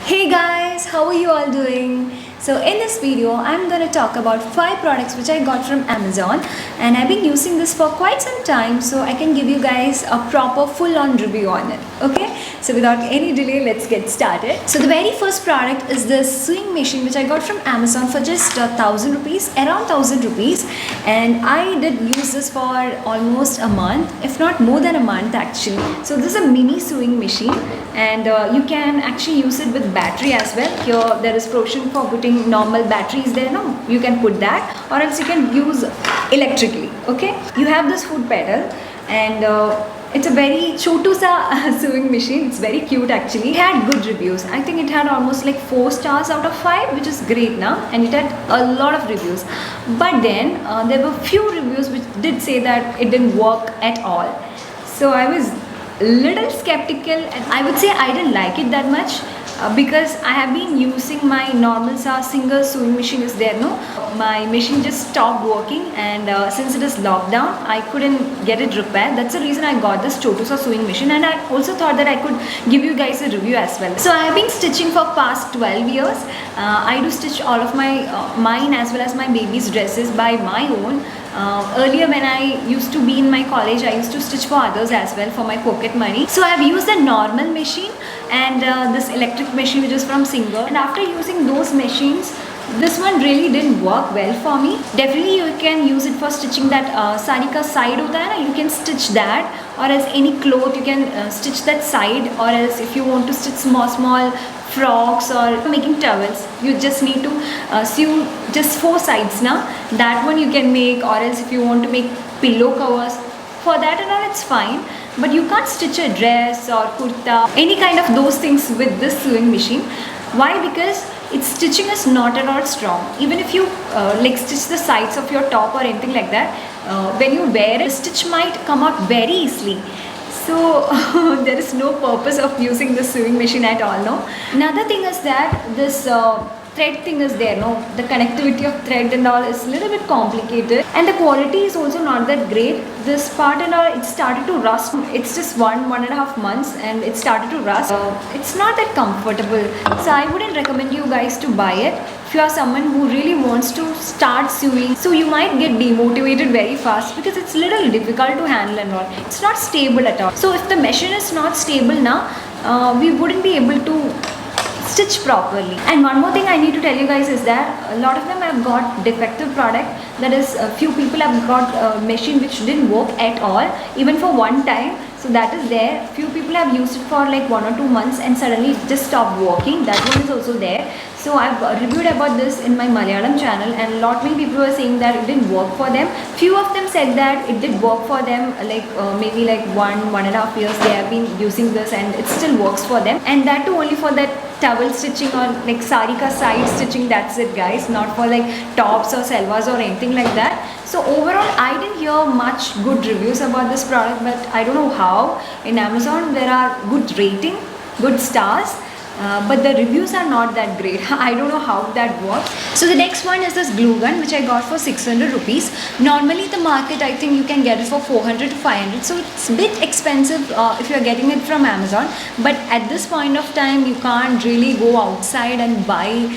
Hey guys, how are you all doing? So in this video, I'm going to talk about 5 products which I got from Amazon, and I've been using this for quite some time, so I can give you guys a proper full-on review on it. Okay, so without any delay, let's get started. So the very first product is this sewing machine which I got from Amazon for just 1000 rupees, around 1000 rupees, and I did use this for almost a month, if not more than a month actually. So this is a mini sewing machine, and you can actually use it with battery as well. Here there is provision for putting normal batteries there, no, you can put that, or else you can use electrically. Okay, you have this foot pedal, and it's a very chotu sa sewing machine. It's very cute actually. It had good reviews. I think it had almost like 4 stars out of 5, which is great now, and it had a lot of reviews. But then there were few reviews which did say that it didn't work at all. So I was little skeptical, and I would say I didn't like it that much. Because I have been using my normal single sewing machine is there, no, my machine just stopped working, and since it is locked down, I couldn't get it repaired. That's the reason I got this Chotusa sewing machine, and I also thought that I could give you guys a review as well. So I have been stitching for past 12 years. I do stitch all of my mine as well as my baby's dresses by my own. Earlier when I used to be in my college, I used to stitch for others as well for my pocket money. So I have used a normal machine and this electric machine which is from Singer, and after using those machines, this one really didn't work well for me. Definitely you can use it for stitching that sari ka side hota hai na, you can stitch that, or as any cloth you can stitch that side, or else if you want to stitch small frocks or making towels, you just need to sew just 4 sides now. That one you can make, or else if you want to make pillow covers, for that and all it's fine. But you can't stitch a dress or kurta, any kind of those things with this sewing machine. Why? Because its stitching is not at all strong. Even if you like stitch the sides of your top or anything like that, when you wear it, the stitch might come out very easily. So there is no purpose of using this sewing machine at all, no. Another thing is that this thread thing is there, no, the connectivity of thread and all is a little bit complicated, and the quality is also not that great. This part and all, it started to rust. It's just 1.5 months and it started to rust. It's not that comfortable, so I wouldn't recommend you guys to buy it if you are someone who really wants to start sewing. So you might get demotivated very fast because it's little difficult to handle and all. It's not stable at all. So if the machine is not stable now, we wouldn't be able to stitch properly. And one more thing I need to tell you guys is that a lot of them have got defective product. That is, a few people have got a machine which didn't work at all, even for one time. So that is there. Few people have used it for like 1 or 2 months and suddenly it just stopped working. That one is also there. So I've reviewed about this in my Malayalam channel, and a lot many people were saying that it didn't work for them. Few of them said that it did work for them, like maybe like 1.5 years they have been using this and it still works for them. And that too only for that towel stitching or like sari ka side stitching. That's it guys, not for like tops or salwars or anything like that. So overall I didn't hear much good reviews about this product, but I don't know how. In Amazon there are good rating, good stars, but the reviews are not that great. I don't know how that works. So the next one is this glue gun which I got for 600 rupees. Normally the market, I think you can get it for 400 to 500. So it's a bit expensive if you're getting it from Amazon. But at this point of time, you can't really go outside and buy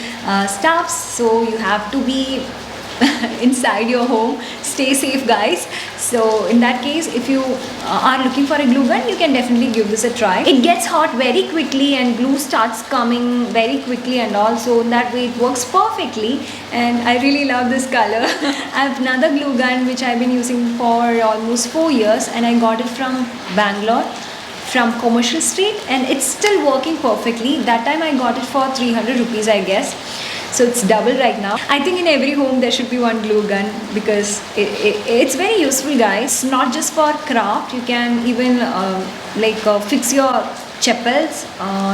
stuffs. So you have to be inside your home. Stay safe guys. So in that case, if you are looking for a glue gun, you can definitely give this a try. It gets hot very quickly and glue starts coming very quickly, and also in that way it works perfectly, and I really love this color. I have another glue gun which I've been using for almost 4 years, and I got it from Bangalore, from Commercial Street, and it's still working perfectly. That time I got it for 300 rupees I guess. So it's double right now. I think in every home there should be one glue gun because it's very useful guys. It's not just for craft. You can even fix your chappals,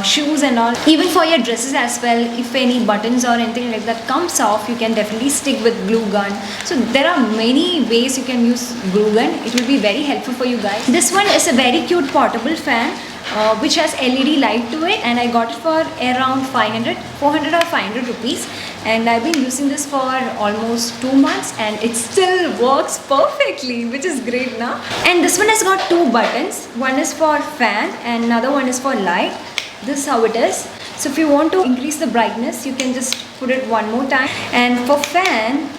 shoes and all. Even for your dresses as well. If any buttons or anything like that comes off, you can definitely stick with glue gun. So there are many ways you can use glue gun. It will be very helpful for you guys. This one is a very cute portable fan, which has LED light to it, and I got it for around 400 or 500 rupees, and I've been using this for almost 2 months and it still works perfectly, which is great now. And this one has got 2 buttons. One is for fan and another one is for light. This is how it is. So if you want to increase the brightness, you can just put it one more time. And for fan,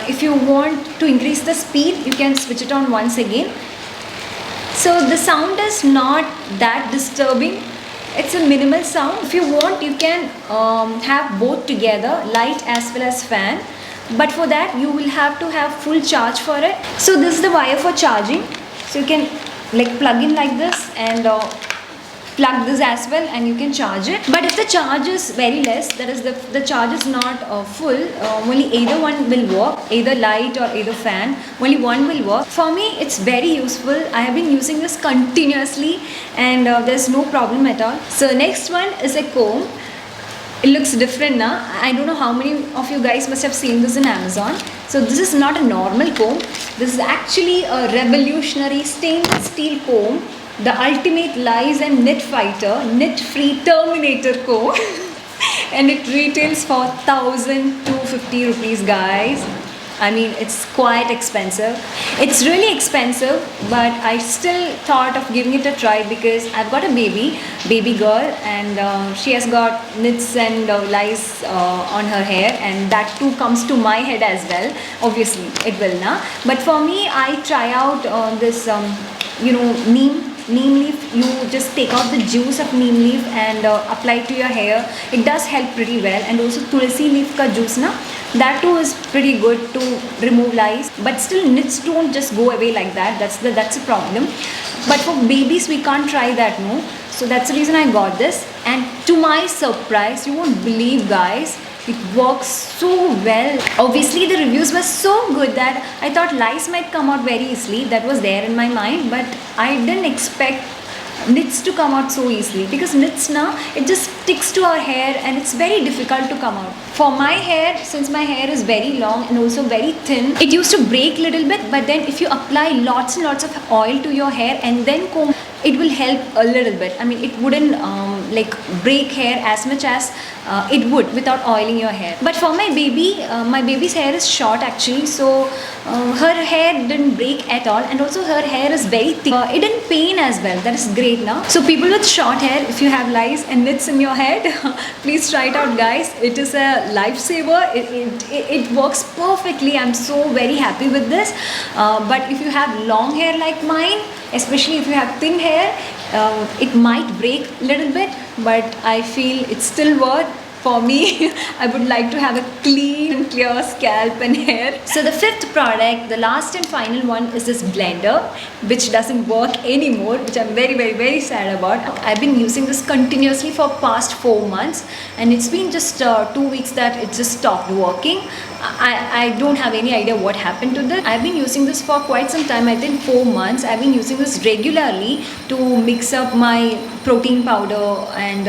if you want to increase the speed, you can switch it on once again. So the sound is not that disturbing. It's a minimal sound. If you want, you can have both together, light as well as fan. But for that, you will have to have full charge for it. So this is the wire for charging. So you can like plug in like this and plug this as well, and you can charge it. But if the charge is very less, that is the charge is not full, only either one will work, either light or either fan, only one will work. For me, it's very useful. I have been using this continuously, and there's no problem at all. So next one is a comb. It looks different now. I don't know how many of you guys must have seen this in Amazon. So this is not a normal comb. This is actually a revolutionary stainless steel comb. The ultimate lice and knit fighter, knit-free Terminator comb. And it retails for 1,250 rupees, guys. I mean, it's quite expensive. It's really expensive, but I still thought of giving it a try because I've got a baby girl, and she has got nits and lice on her hair, and that too comes to my head as well. Obviously, it will now. But for me, I try out this, neem leaf. You just take out the juice of neem leaf and apply it to your hair. It does help pretty well. And also tulsi leaf ka juice na, that too is pretty good to remove lice. But still, nits don't just go away like that. That's a problem. But for babies, we can't try that, no. So that's the reason I got this. And to my surprise, you won't believe, guys, it works so well. Obviously, the reviews were so good that I thought lice might come out very easily. That was there in my mind, but I didn't expect knits to come out so easily, because knits now, it just sticks to our hair and it's very difficult to come out. For my hair, since my hair is very long and also very thin, it used to break a little bit, but then if you apply lots and lots of oil to your hair and then comb, it will help a little bit. I mean, it wouldn't like break hair as much as it would without oiling your hair. But for my baby's hair is short actually, so her hair didn't break at all, and also her hair is very thick. It didn't pain as well. That is great now. So people with short hair, if you have lice and nits in your head, please try it out, guys. It is a lifesaver. It works perfectly. I'm so very happy with this. But if you have long hair like mine, especially if you have thin hair, it might break a little bit, but I feel it's still worth. For me, I would like to have a clean and clear scalp and hair. So the fifth product, the last and final one, is this blender, which doesn't work anymore, which I'm very, very, very sad about. I've been using this continuously for past 4 months, and it's been just 2 weeks that it just stopped working. I don't have any idea what happened to this. I've been using this for quite some time, I think 4 months. I've been using this regularly to mix up my protein powder and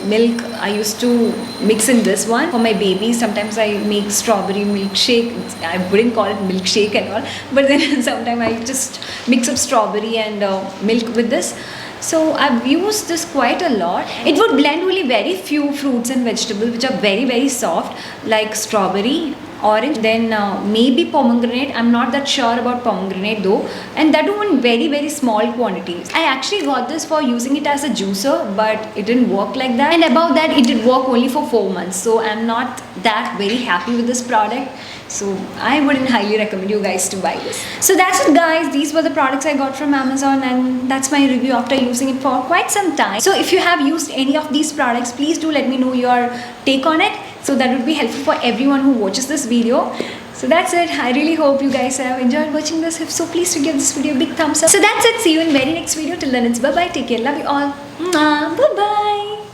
milk. I used to mix in this one for my baby. Sometimes I make strawberry milkshake. I wouldn't call it milkshake at all, but then sometimes I just mix up strawberry and milk with this. So I've used this quite a lot. It would blend only very few fruits and vegetables which are very, very soft, like strawberry, orange, then maybe pomegranate. I'm not that sure about pomegranate though, and that too in very, very small quantities. I actually got this for using it as a juicer, but it didn't work like that, and above that it did work only for 4 months, so I'm not that very happy with this product. So I wouldn't highly recommend you guys to buy this. So that's it, guys. These were the products I got from Amazon, and that's my review after using it for quite some time. So if you have used any of these products, please do let me know your take on it. So that would be helpful for everyone who watches this video. So that's it. I really hope you guys have enjoyed watching this. If so, please do give this video a big thumbs up. So that's it. See you in very next video. Till then, it's bye-bye. Take care. Love you all. Bye-bye.